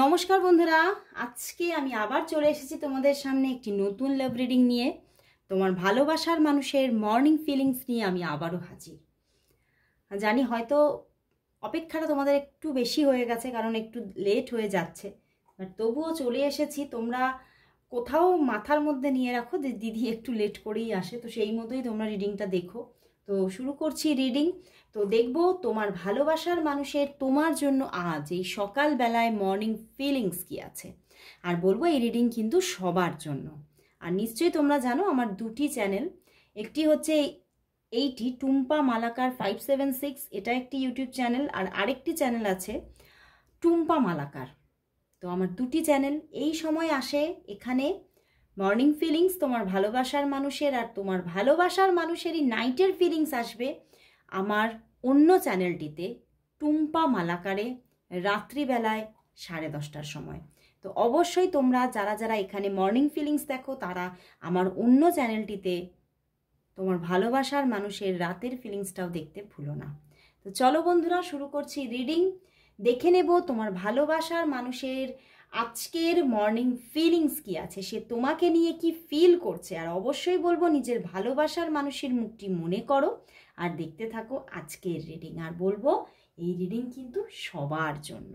নমস্কার বন্ধুরা, আজকে আমি আবার চলে এসেছি তোমাদের সামনে একটি নতুন লাভ রিডিং নিয়ে। তোমার ভালোবাসার মানুষের মর্নিং ফিলিংস নিয়ে আমি আবারও হাজির। জানি হয়তো অপেক্ষাটা তোমাদের একটু বেশি হয়ে গেছে, কারণ একটু লেট হয়ে যাচ্ছে, বাট তবুও চলে এসেছি। তোমরা কোথাও মাথার মধ্যে নিয়ে রাখো যে দিদি একটু লেট করেই আসে, তো সেই মতোই তোমরা রিডিংটা দেখো। তো শুরু করছি রিডিং। তো দেখবো তোমার ভালোবাসার মানুষের তোমার জন্য আজ এই সকালবেলায় মর্নিং ফিলিংস কি আছে, আর বলবো এই রিডিং কিন্তু সবার জন্য। আর নিশ্চয়ই তোমরা জানো আমার দুটি চ্যানেল, একটি হচ্ছে এইটি টুম্পা মালাকার 576, এটা একটি ইউটিউব চ্যানেল, আর আরেকটি চ্যানেল আছে টুম্পা মালাকার। তো আমার দুটি চ্যানেল এই সময় আসে এখানে মর্নিং ফিলিংস তোমার ভালোবাসার মানুষের, আর তোমার ভালোবাসার মানুষেরই নাইটের ফিলিংস আসবে আমার অন্য চ্যানেলটিতে টুম্পা মালাকারে রাত্রিবেলায় 10:30টার সময়। তো অবশ্যই তোমরা যারা যারা এখানে মর্নিং ফিলিংস দেখো তারা আমার অন্য চ্যানেলটিতে তোমার ভালোবাসার মানুষের রাতের ফিলিংসটাও দেখতে ভুলো না। তো চলো বন্ধুরা, শুরু করছি রিডিং। দেখে নেব তোমার ভালোবাসার মানুষের আজকের মর্নিং ফিলিংস কি আছে, সে তোমাকে নিয়ে কি ফিল করছে। আর অবশ্যই বলবো নিজের ভালোবাসার মানুষের মুখটি মনে করো আর দেখতে থাকো আজকের রিডিং। আর বলবো এই রিডিং কিন্তু সবার জন্য,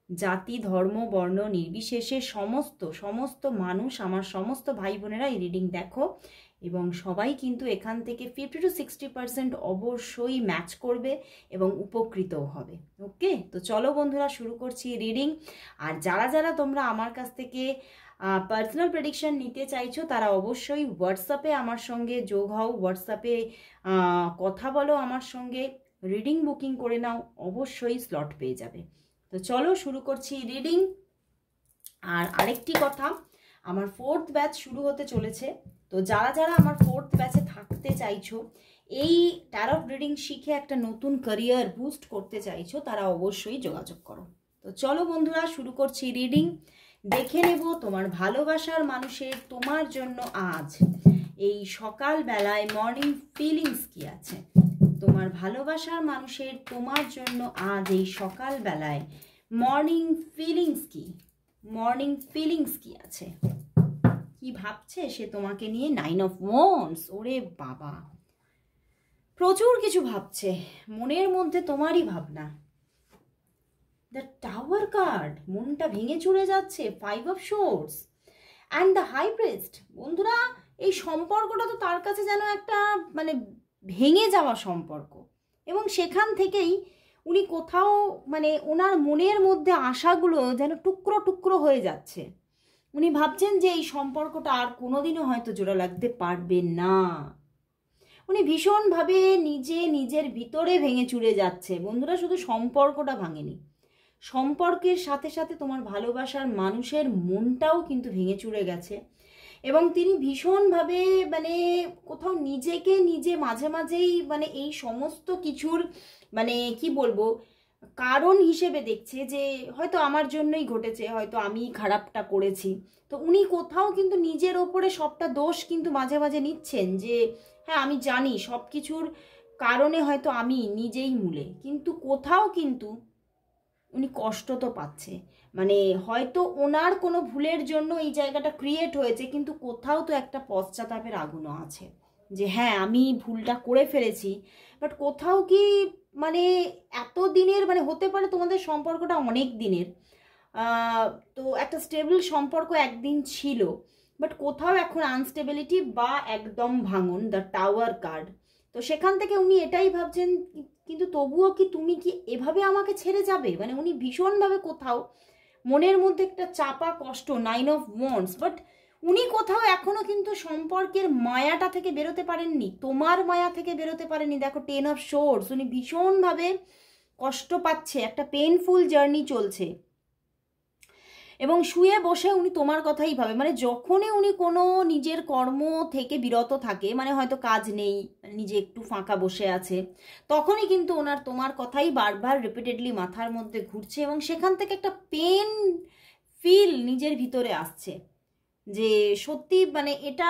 জাতি ধর্ম বর্ণ নির্বিশেষে সমস্ত মানুষ, আমার সমস্ত ভাই বোনেরা এই রিডিং দেখো, এবং সবাই কিন্তু এখান থেকে 50 to 60% অবশ্যই ম্যাচ করবে এবং উপকৃতও হবে। ওকে, তো চলো বন্ধুরা শুরু করছি রিডিং। আর যারা যারা তোমরা আমার কাছ থেকে পার্সোনাল প্রেডিকশন নিতে চাইছো তারা অবশ্যই হোয়াটসঅ্যাপে আমার সঙ্গে যোগ হও, হোয়াটসঅ্যাপে কথা বলো আমার সঙ্গে, রিডিং বুকিং করে নাও, অবশ্যই স্লট পেয়ে যাবে। তো চলো শুরু করছি রিডিং। আর আরেকটি কথা, আমার 4th ব্যাচ শুরু হতে চলেছে। তো যারা যারা আমার 4th ব্যাচে থাকতে চাইছো, এই ট্যারট রিডিং শিখে একটা নতুন ক্যারিয়ার বুস্ট করতে চাইছো, তারা অবশ্যই যোগাযোগ করো। তো চলো বন্ধুরা শুরু করছি রিডিং। দেখে নেব তোমার ভালোবাসার মানুষের তোমার জন্য আজ এই সকালবেলায় মর্নিং ফিলিংস কি আছে। তোমার ভালোবাসার মানুষের তোমার জন্য আজ এই সকালবেলায় মর্নিং ফিলিংস কি, মর্নিং ফিলিংস কি আছে, কি ভাবছে সে তোমাকে নিয়ে। 9 of Wands, ওরে বাবা, প্রচুর কিছু ভাবছে, মনের মধ্যে তোমারই ভাবনা। দ্য টাওয়ার কার্ড, মনটা ভেঙে চুরে যাচ্ছে। 5 of Swords and the high priest. বন্ধুরা এই সম্পর্কটা তো তার কাছে যেন একটা মানে ভেঙে যাওয়া সম্পর্ক, এবং সেখান থেকেই উনি কোথাও মানে ওনার মনের মধ্যে আশাগুলো যেন টুকরো টুকরো হয়ে যাচ্ছে। উনি ভাবছেন যে এই সম্পর্কটা আর কোনোদিনও হয়তো জোড়া লাগতে পারবে না। উনি ভীষণভাবে নিজের ভিতরে ভেঙে চুরে যাচ্ছে। বন্ধুরা শুধু সম্পর্কটা ভাঙেনি, সম্পর্কের সাথে সাথে তোমার ভালোবাসার মানুষের মনটাও কিন্তু ভেঙে চুরে গেছে, এবং তিনি ভীষণভাবে মানে কোথাও নিজেকে নিজে মাঝে মাঝেই মানে এই সমস্ত কিছুর মানে কি বলবো কারণ হিসেবে দেখছে যে হয়তো আমার জন্যই ঘটেছে, হয়তো আমি খারাপটা করেছি। তো উনি কোথাও কিন্তু নিজের ওপরে সবটা দোষ কিন্তু মাঝে মাঝে নিচ্ছেন যে হ্যাঁ আমি জানি সব কিছুর কারণে হয়তো আমি নিজেই মূলে, কিন্তু কোথাও কিন্তু উনি কষ্ট তো পাচ্ছে। মানে হয়তো ওনার কোনো ভুলের জন্য এই জায়গাটা ক্রিয়েট হয়েছে, কিন্তু কোথাও তো একটা পশ্চাতাপের আগুনও আছে যে হ্যাঁ আমি ভুলটা করে ফেলেছি। বাট কোথাও কি মানে এত দিনের মানে হতে পারে তোমাদের সম্পর্কটা অনেক দিনের, তো একটা স্টেবল সম্পর্ক একদিন ছিল, বাট কোথাও এখন আনস্টেবিলিটি বা একদম ভাঙন, দ্য টাওয়ার কার্ড। তো সেখান থেকে উনি এটাই ভাবছেন, কিন্তু তবুও কি তুমি কি এভাবে আমাকে ছেড়ে যাবে। মানে উনি ভীষণভাবে কোথাও মনের মধ্যে একটা চাপা কষ্ট, 9 of Wands, বাট উনি কোথাও এখনো কিন্তু সম্পর্কের মায়াটা থেকে বেরোতে পারেননি, তোমার মায়া থেকে বেরোতে পারেননি। দেখো 10 of Swords, উনি ভীষণভাবে কষ্ট পাচ্ছে, একটা পেইনফুল জার্নি চলছে, এবং শুয়ে বসে উনি তোমার কথাই ভাবে। মানে যখনই উনি কোনো নিজের কর্ম থেকে বিরত থাকে, মানে হয়তো কাজ নেই, নিজে একটু ফাঁকা বসে আছে, তখনই কিন্তু ওনার তোমার কথাই বারবার রিপিটেডলি মাথার মধ্যে ঘুরছে, এবং সেখান থেকে একটা পেন ফিল নিজের ভিতরে আসছে যে সত্যি মানে এটা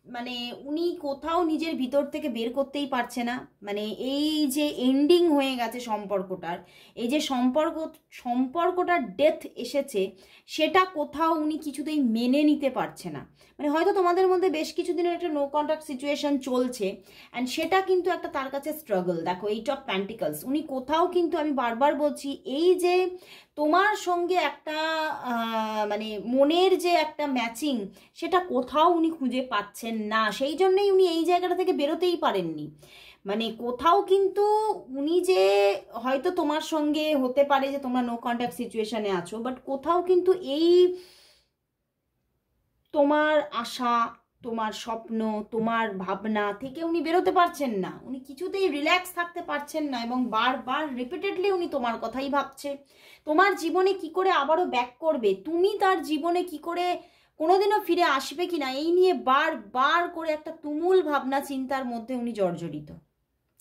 মানে উনি কোথাও নিজের ভিতর থেকে বের করতেই পারছে না। মানে এই যে এন্ডিং হয়ে গেছে সম্পর্কটার, এই যে সম্পর্কটার ডেথ এসেছে, সেটা কোথাও উনি কিছুতেই মেনে নিতে পারছে না। মানে হয়তো তোমাদের মধ্যে বেশ কিছুদিনের একটা নো কন্ট্যাক্ট সিচুয়েশন চলছে, অ্যান্ড সেটা কিন্তু একটা তার কাছে স্ট্রাগল। দেখো 8 অফ পেন্টিকলস, উনি কোথাও কিন্তু, আমি বারবার বলছি, এই যে তোমার সঙ্গে একটা মানে মনের যে একটা ম্যাচিং, সেটা কোথাও উনি খুঁজে পাচ্ছেন না। সেই জন্যই উনি এই জায়গাটা থেকে বেরোতেই পারেননি। মানে কোথাও কিন্তু উনি যে হয়তো তোমার সঙ্গে হতে পারে যে তোমরা নো কন্ট্যাক্ট সিচুয়েশনে আছো, বাট কোথাও কিন্তু এই তোমার আশা, তোমার স্বপ্ন, তোমার ভাবনা থেকে উনি বেরোতে পারছেন না। উনি কিছুতেই রিল্যাক্স থাকতে পারছেন না, এবং বারবার রিপিটেডলি উনি তোমার কথাই ভাবছে। তোমার জীবনে কি করে আবারও ব্যাক করবে, তুমি তার জীবনে কি করে কোনোদিনও ফিরে আসবে কিনা, এই নিয়ে বারবার করে একটা তুমুল ভাবনা চিন্তার মধ্যে উনি জর্জরিত।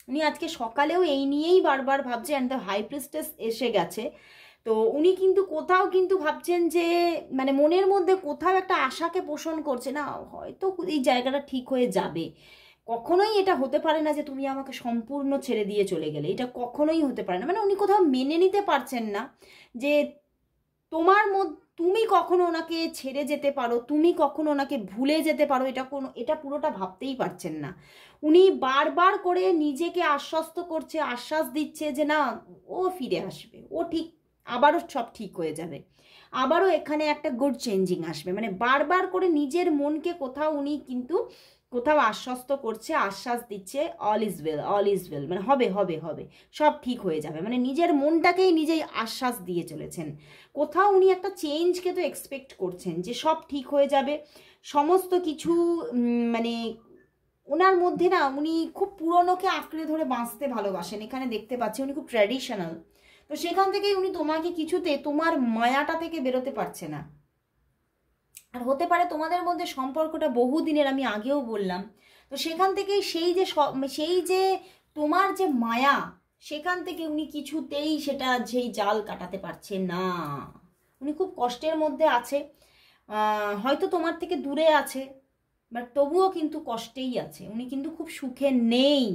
উনি আজকে সকালেও এই নিয়েই বারবার ভাবছে, অ্যান্ড দ্য হাই প্রিস্টেস এসে গেছে। তো উনি কিন্তু কোথাও কিন্তু ভাবছেন যে, মানে মনের মধ্যে কোথাও একটা আশাকে পোষণ করছে, না হয়তো এই জায়গাটা ঠিক হয়ে যাবে। কখনোই এটা হতে পারে না যে তুমি আমাকে সম্পূর্ণ ছেড়ে দিয়ে চলে গেলে, এটা কখনোই হতে পারে না। মানে উনি কোথাও মেনে নিতে পারছেন না যে তুমি কখনো ওনাকে ছেড়ে যেতে পারো, তুমি কখনো ওনাকে ভুলে যেতে পারো, এটা পুরোটা ভাবতেই পারছেন না। উনি বারবার করে নিজেকে আশ্বস্ত করছে, আশ্বাস দিচ্ছে যে না, ও ফিরে আসবে, ও ঠিক আবারও সব ঠিক হয়ে যাবে, আবারও এখানে একটা গুড চেঞ্জিং আসবে। মানে বারবার করে নিজের মনকে কোথাও উনি কিন্তু কোথাও আশ্বস্ত করছে, আশ্বাস দিচ্ছে, all is well, all is well, মানে হবে হবে হবে, সব ঠিক হয়ে যাবে। মানে নিজের মনটাকেই নিজেই আশ্বাস দিয়ে চলেছেন। কোথাও উনি একটা চেঞ্জকে তো এক্সপেক্ট করছেন যে সব ঠিক হয়ে যাবে, সমস্ত কিছু মানে ওনার মধ্যে না, উনি খুব পুরনোকে আঁকড়ে ধরে বাঁচতে ভালোবাসেন, এখানে দেখতে পাচ্ছি উনি খুব ট্র্যাডিশনাল। তো সেখান থেকেই উনি তোমাকে কিছুতে তোমার মায়াটা থেকে বেরোতে পারছে না। আর হতে পারে তোমাদের মধ্যে সম্পর্কটা বহুদিনের, আমি আগেও বললাম। তো সেখান থেকেই সেই যে তোমার যে মায়া, সেখান থেকে উনি কিছুতেই সেটা যেই জাল কাটাতে পারছে না। উনি খুব কষ্টের মধ্যে আছে, হয়তো তোমার থেকে দূরে আছে, বাট তবুও কিন্তু কষ্টেই আছে। উনি কিন্তু খুব সুখে নেই,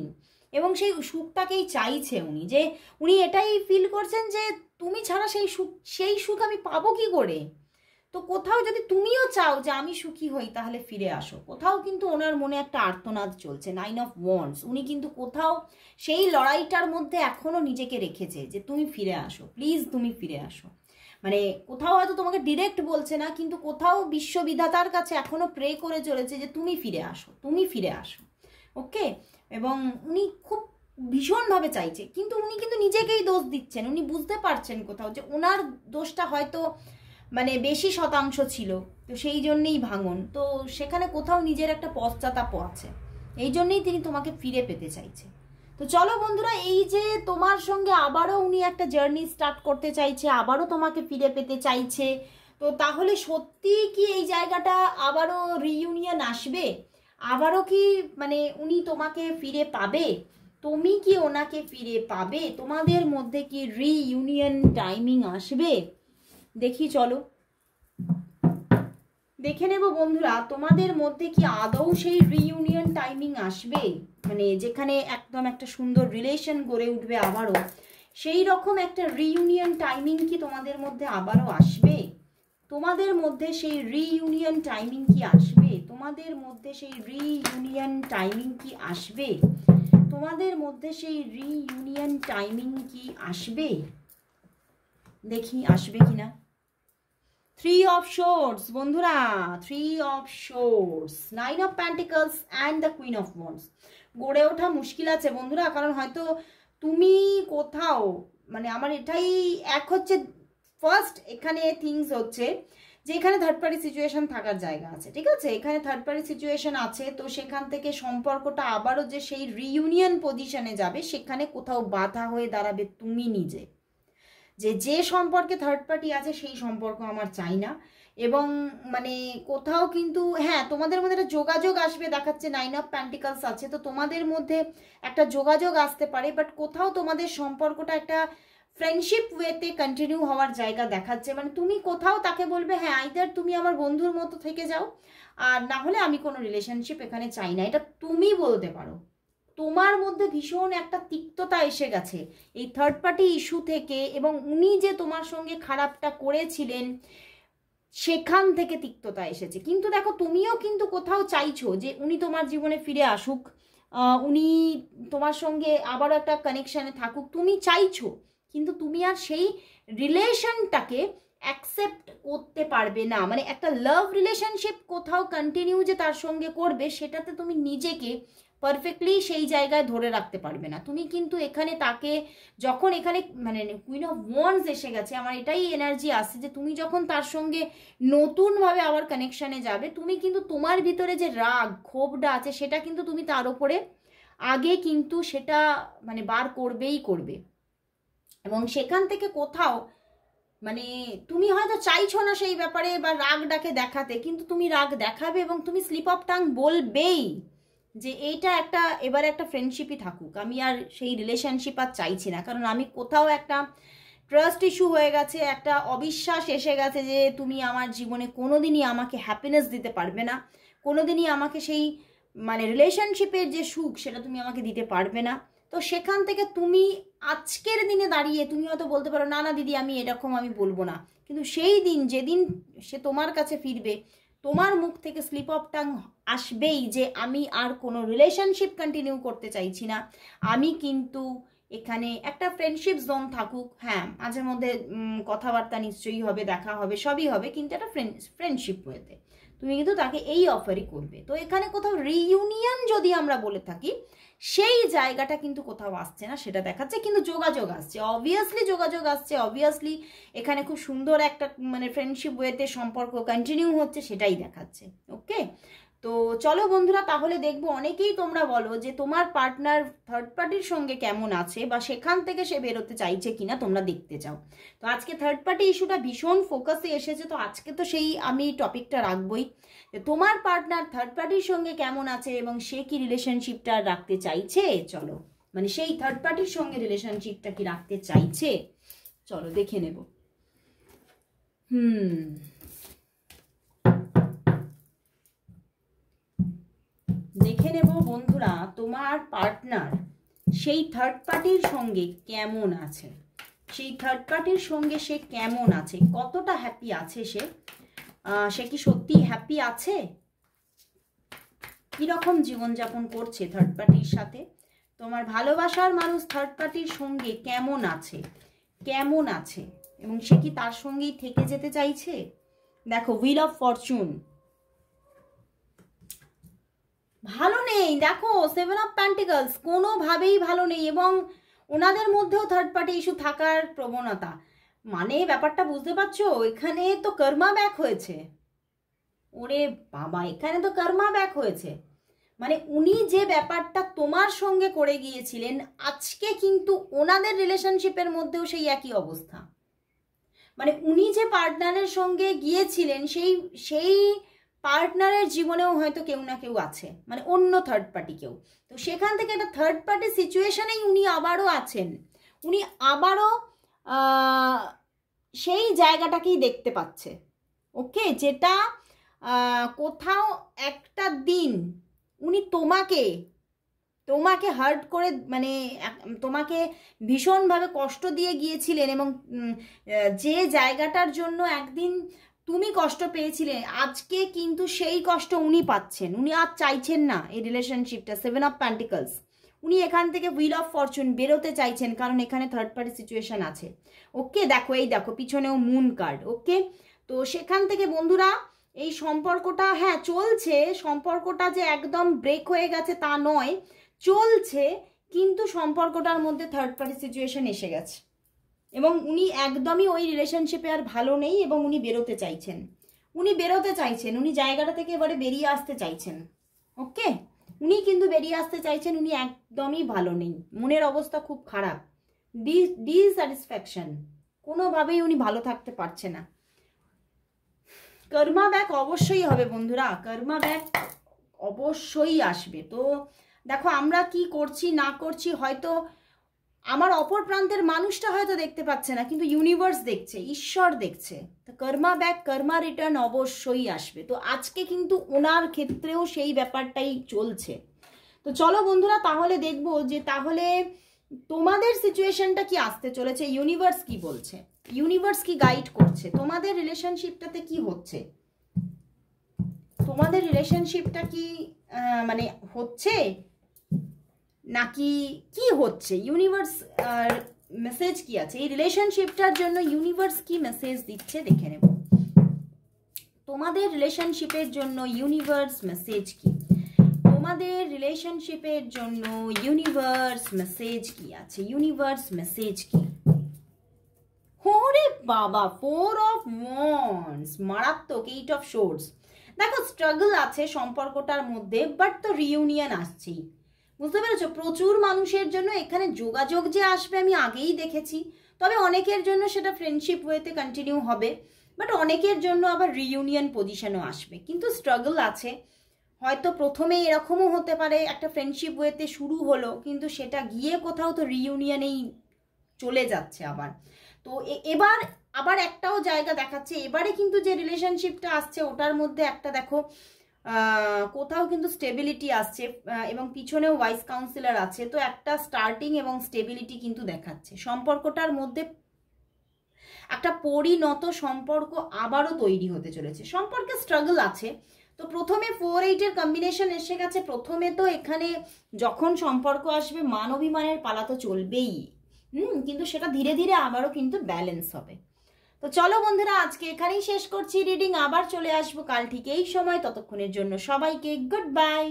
এবং সেই সুখটাকেই চাইছে উনি। যে উনি এটাই ফিল করছেন যে তুমি ছাড়া সেই সুখ আমি পাবো কি করে। তো কোথাও যদি তুমিও চাও যে আমি সুখী হই, তাহলে ফিরে আসো। কোথাও কিন্তু ওনার মনে একটা আর্তনাদ চলছে, 9 অফ ওয়ান্ডস। উনি কিন্তু কোথাও সেই লড়াইটার মধ্যে এখনো নিজেকে রেখেছে যে তুমি ফিরে আসো, প্লিজ তুমি ফিরে আসো। মানে কোথাও হয়তো তোমাকে ডিরেক্ট বলছে না, কিন্তু কোথাও বিশ্ববিধাতার কাছে এখনো প্রে করে চলেছে যে তুমি ফিরে আসো, তুমি ফিরে আসো। ওকে, এবং উনি খুব ভীষণভাবে চাইছে, কিন্তু উনি কিন্তু নিজেকেই দোষ দিচ্ছেন। উনি বুঝতে পারছেন কোথাও যে ওনার দোষটা হয়তো মানে বেশি শতাংশ ছিল, তো সেই জন্যেই ভাঙন। তো সেখানে কোথাও নিজের একটা পশ্চাতাপও আছে, এই জন্যেই তিনি তোমাকে ফিরে পেতে চাইছে। তো চলো বন্ধুরা, এই যে তোমার সঙ্গে আবারও উনি একটা জার্নি স্টার্ট করতে চাইছে, আবারও তোমাকে ফিরে পেতে চাইছে, তো তাহলে সত্যি কি এই জায়গাটা আবারও রিইউনিয়ন আসবে? আবারও কি মানে উনি তোমাকে ফিরে পাবে, তুমি কি ওনাকে ফিরে পাবে? তোমাদের মধ্যে কি রিইউনিয়ন টাইমিং আসবে? দেখি, চলো দেখে নেব বন্ধুরা, তোমাদের মধ্যে কি আদৌ সেই রিইউনিয়ন টাইমিং আসবে, মানে যেখানে একদম একটা সুন্দর রিলেশন গড়ে উঠবে আবারও। সেই রকম একটা রিইউনিয়ন টাইমিং কি তোমাদের মধ্যে আবারও আসবে? তোমাদের মধ্যে সেই রিইউনিয়ন টাইমিং কি আসবে? তোমাদের মধ্যে সেই রিইউনিয়ন টাইমিং কি আসবে? তোমাদের মধ্যে সেই রিইউনিয়ন টাইমিং কি আসবে? দেখি আসবে কিনা। 3 অফ সোর্স বন্ধুরা, 3 of swords, 9 of pentacles and the queen of wands. গড়ে ওঠা মুশকিল আছে বন্ধুরা, কারণ হয়তো তুমি কোথাও, মানে আমার এটাই এক হচ্ছে, ফার্স্ট এখানে থিংস হচ্ছে যে এখানে থার্ড পার্টি সিচুয়েশন থাকার জায়গা আছে, ঠিক আছে, এখানে থার্ড পার্টি সিচুয়েশন আছে। তো সেখান থেকে সম্পর্কটা আবারও যে সেই রিইউনিয়ন পজিশনে যাবে, সেখানে কোথাও বাধা হয়ে দাঁড়াবে তুমি নিজে, যে সম্পর্কে থার্ড পার্টি আছে সেই সম্পর্ক আমার চাই না। এবং মানে কোথাও কিন্তু হ্যাঁ, তোমাদের মধ্যে একটা যোগাযোগ আসবে দেখাচ্ছে, 9 অফ পেন্টিকলস আছে, তো তোমাদের মধ্যে একটা যোগাযোগ আসতে পারে, বাট কোথাও তোমাদের সম্পর্কটা একটা ফ্রেন্ডশিপ ওয়েতে কন্টিনিউ হওয়ার জায়গা দেখাচ্ছে। মানে তুমি কোথাও তাকে বলবে হ্যাঁ আইদার তুমি আমার বন্ধুর মতো থেকে যাও, আর না হলে আমি কোনো রিলেশনশিপ এখানে চাই না, এটা তুমি বলতে পারো। তোমার মধ্যে ভীষণ একটা তিক্ততা এসে গেছে এই থার্ড পার্টি ইস্যু থেকে, এবং উনি যে তোমার সঙ্গে খারাপটা করেছিলেন সেখান থেকে তিক্ততা এসেছে। কিন্তু দেখো তুমিও কিন্তু কোথাও চাইছো যে উনি তোমার জীবনে ফিরে আসুক, উনি তোমার সঙ্গে আবারও একটা কানেকশানে থাকুক, তুমি চাইছো, কিন্তু তুমি আর সেই রিলেশনটাকে অ্যাকসেপ্ট করতে পারবে না। মানে একটা লাভ রিলেশনশিপ কোথাও কন্টিনিউ যে তার সঙ্গে করবে, সেটাতে তুমি নিজেকে পারফেক্টলি সেই জায়গায় ধরে রাখতে পারবে না। তুমি কিন্তু এখানে তাকে যখন এখানে মানে কুইন অফ ওয়ান্স এসে গেছে, আমার এটাই এনার্জি আসছে যে তুমি যখন তার সঙ্গে নতুনভাবে আবার কানেকশানে যাবে, তুমি কিন্তু তোমার ভিতরে যে রাগ ক্ষোভটা আছে সেটা কিন্তু তুমি তার উপরে আগে কিন্তু সেটা মানে বার করবেই করবে। এবং সেখান থেকে কোথাও মানে তুমি হয়তো চাইছো না সেই ব্যাপারে বা রাগটাকে দেখাতে, কিন্তু তুমি রাগ দেখাবে এবং তুমি স্লিপ অফ টাং বলবেই যে এইটা একটা এবারে একটা ফ্রেন্ডশিপই থাকুক, আমি আর সেই রিলেশনশিপ আর চাইছি না। কারণ আমি কোথাও একটা ট্রাস্ট ইস্যু হয়ে গেছে, একটা অবিশ্বাস এসে গেছে যে তুমি আমার জীবনে কোনোদিনই আমাকে হ্যাপিনেস দিতে পারবে না, কোনোদিনই আমাকে সেই মানে রিলেশনশিপের যে সুখ সেটা তুমি আমাকে দিতে পারবে না। তো সেখান থেকে তুমি আজকের দিনে দাঁড়িয়ে তুমি হয়তো বলতে পারো না না দিদি আমি এরকম আমি বলবো না, কিন্তু সেই দিন যেদিন সে তোমার কাছে ফিরবে, তোমার মুখ থেকে স্লিপ অফ টাং আসবেই যে আমি আর কোনো রিলেশনশিপ কন্টিনিউ করতে চাইছি না, আমি কিন্তু এখানে একটা ফ্রেন্ডশিপ জোন থাকুক, হ্যাঁ মাঝে মধ্যে কথাবার্তা নিশ্চয়ই হবে, দেখা হবে, সবই হবে, কিন্তু একটা ফ্রেন্ডশিপ ওয়েতে তুমি কিন্তু তাকে এই অফারই করবে। তো এখানে কোথাও রিইউনিয়ন যদি আমরা বলে থাকি, সেই জায়গাটা কিন্তু কোথাও আসছে না, সেটা দেখাচ্ছে। কিন্তু যোগাযোগ আসছে, অবভিয়াসলি যোগাযোগ আসছে, অবভিয়াসলি এখানে খুব সুন্দর একটা মানে ফ্রেন্ডশিপ ওয়েতে সম্পর্ক কন্টিনিউ হচ্ছে, সেটাই দেখাচ্ছে। ওকে, তো চলো বন্ধুরা, তাহলে দেখবো অনেকেই তোমরা বলো যে তোমার পার্টনার থার্ড পার্টির সঙ্গে কেমন আছে বা সেখান থেকে সে বেরোতে চাইছে কিনা তোমরা দেখতে চাও। তো আজকে থার্ড পার্টি ইস্যুটা ভীষণ ফোকাসে এসেছে, তো আজকে তো সেই আমি টপিকটা রাখবই, তোমার পার্টনার থার্ড পার্টির সঙ্গে কেমন আছে এবং সে কি রিলেশনশিপটা রাখতে চাইছে। চলো মানে সেই থার্ড পার্টির সঙ্গে রিলেশনশিপটা কি রাখতে চাইছে, চলো দেখে নেব। দেখে নেব বন্ধুরা তোমার পার্টনার সেই থার্ড পার্টির সঙ্গে কেমন আছে, সেই থার্ড পার্টির সঙ্গে সে কেমন আছে, কতটা হ্যাপি আছে সে কি সত্যি হ্যাপি আছে, কিরকম জীবনযাপন করছে থার্ড পার্টির সাথে, তোমার ভালোবাসার মানুষ থার্ড পার্টির সঙ্গে কেমন আছে, কেমন আছে এবং সে কি তার সঙ্গেই থেকে যেতে চাইছে। দেখো হুইল অফ ফরচুন ভালো নেই, দেখো সেভেন অফ পেন্টিকলস কোনোভাবেই ভালো নেই, এবং ওনাদের মধ্যেও থার্ড পার্টি ইস্যু থাকার প্রবণতা। মানে ব্যাপারটা বুঝতে পারছো, এখানে তো কর্মা ব্যাক হয়েছে, ওরে বাবা এখানে তো কর্মা ব্যাক হয়েছে। মানে উনি যে ব্যাপারটা তোমার সঙ্গে করে গিয়েছিলেন, আজকে কিন্তু ওনাদের রিলেশনশিপের মধ্যেও সেই একই অবস্থা। মানে উনি যে পার্টনারের সঙ্গে গিয়েছিলেন সেই সেই পার্টনারের জীবনেও হয়তো কেউ না কেউ আছে, মানে অন্য থার্ড পার্টি কেউ। তো সেখান থেকে একটা থার্ড পার্টি সিচুয়েশনেই উনি আবারও আছেন, উনি আবারও সেই জায়গাটাকেই দেখতে পাচ্ছে। ওকে, যেটা কোথাও একটা দিন উনি তোমাকে তোমাকে হার্ট করে মানে তোমাকে ভীষণভাবে কষ্ট দিয়ে গিয়েছিলেন, এবং যে জায়গাটার জন্য একদিন তুমি কষ্ট পেয়েছিলে, আজকে কিন্তু সেই কষ্ট উনি পাচ্ছেন, উনি আর চাইছেন না এই রিলেশনশিপটা। সেভেন অফ পেন্টিকলস, উনি এখান থেকে হুইল অফ ফরচুন বেরোতে চাইছেন, কারণ এখানে থার্ড পার্টি সিচুয়েশন আছে। ওকে, দেখো এই দেখো পিছনেও মুন কার্ড। ওকে, তো সেখান থেকে বন্ধুরা এই সম্পর্কটা হ্যাঁ চলছে, সম্পর্কটা যে একদম ব্রেক হয়ে গেছে তা নয়, চলছে, কিন্তু সম্পর্কটার মধ্যে থার্ড পার্টি সিচুয়েশন এসে গেছে এবং উনি একদমই ওই রিলেশনশিপে আর ভালো নেই, এবং উনি বেরোতে চাইছেন, উনি বেরোতে চাইছেন, উনি জায়গাটা থেকে এবারে বেরিয়ে আসতে চাইছেন। ওকে, উনি কিন্তু বেরিয়ে আসতে চাইছেন, উনি একদমই ভালো নেই, মনের অবস্থা খুব খারাপ, ডিস্যাটিসফ্যাকশন, কোনোভাবেই উনি ভালো থাকতে পারছে না। কর্মা ব্যাক অবশ্যই হবে বন্ধুরা, কর্মা ব্যাক অবশ্যই আসবে। তো দেখো আমরা কি করছি না করছি, হয়তো আমার অপর প্রান্তের মানুষটা হয়তো দেখতে পাচ্ছে না, কিন্তু ইউনিভার্স দেখছে, ঈশ্বর দেখছে। তো কর্মা ব্যাক কর্মা রিটার্ন অবশ্যই আসবে। তো আজকে কিন্তু ওনার ক্ষেত্রেও সেই ব্যাপারটাই চলছে। তো চলো বন্ধুরা, তাহলে দেখবো যে তাহলে তোমাদের সিচুয়েশনটা কি আসতে চলেছে, ইউনিভার্স কি বলছে, ইউনিভার্স কি গাইড করছে, তোমাদের রিলেশনশিপটাতে কি হচ্ছে, তোমাদের রিলেশনশিপটা কি মানে হচ্ছে নাকি কি হচ্ছে, ইউনিভার্স মেসেজ কি আছে এই রিলেশনশিপটার জন্য, ইউনিভার্স কি মেসেজ দিচ্ছে দেখে নেব। তোমাদের রিলেশনশিপের জন্য ইউনিভার্স মেসেজ কি, তোমাদের রিলেশনশিপের জন্য ইউনিভার্স মেসেজ কি আছে, ইউনিভার্স মেসেজ কি। ওরে বাবা, 4 অফ ওয়ান্ডস, মারাত্মক। 8 অফ সোর্ডস। দেখো স্ট্রাগল আছে সম্পর্কটার মধ্যে, বাট তো রিইউনিয়ন আসছেই, বুঝতে পেরেছো? প্রচুর মানুষের জন্য এখানে যোগাযোগ যে আসবে আমি আগেই দেখেছি, তবে অনেকের জন্য সেটা ফ্রেন্ডশিপ ওয়েতে কন্টিনিউ হবে, বাট অনেকের জন্য আবার রিইউনিয়ন পজিশনও আসবে। কিন্তু স্ট্রাগল আছে, হয়তো প্রথমে এরকমও হতে পারে একটা ফ্রেন্ডশিপ ওয়েতে শুরু হলো, কিন্তু সেটা গিয়ে কোথাও তো রিইউনিয়নেই চলে যাচ্ছে আবার। তো এবার আবার একটাও জায়গা দেখাচ্ছে, এবারে কিন্তু যে রিলেশনশিপটা আসছে ওটার মধ্যে একটা দেখো কোথাও কিন্তু স্টেবিলিটি আসছে, এবং পিছনেও ওয়াইস কাউন্সিলর আছে। তো একটা স্টার্টিং এবং স্টেবিলিটি কিন্তু দেখাচ্ছে, সম্পর্কটার মধ্যে একটা পরিণত সম্পর্ক আবারও তৈরি হতে চলেছে। সম্পর্কে স্ট্রাগল আছে, তো প্রথমে 4-8-এর কম্বিনেশন এসে গেছে। প্রথমে তো এখানে যখন সম্পর্ক আসবে মান অভিমানের পালা তো চলবেই, কিন্তু সেটা ধীরে ধীরে আবারও কিন্তু ব্যালেন্স হবে। তো চলো বন্ধুরা, আজকে এখানেই শেষ করছি রিডিং, আবার চলে আসবো কাল ঠিক এই সময়। ততক্ষণের জন্য সবাইকে গুড বাই।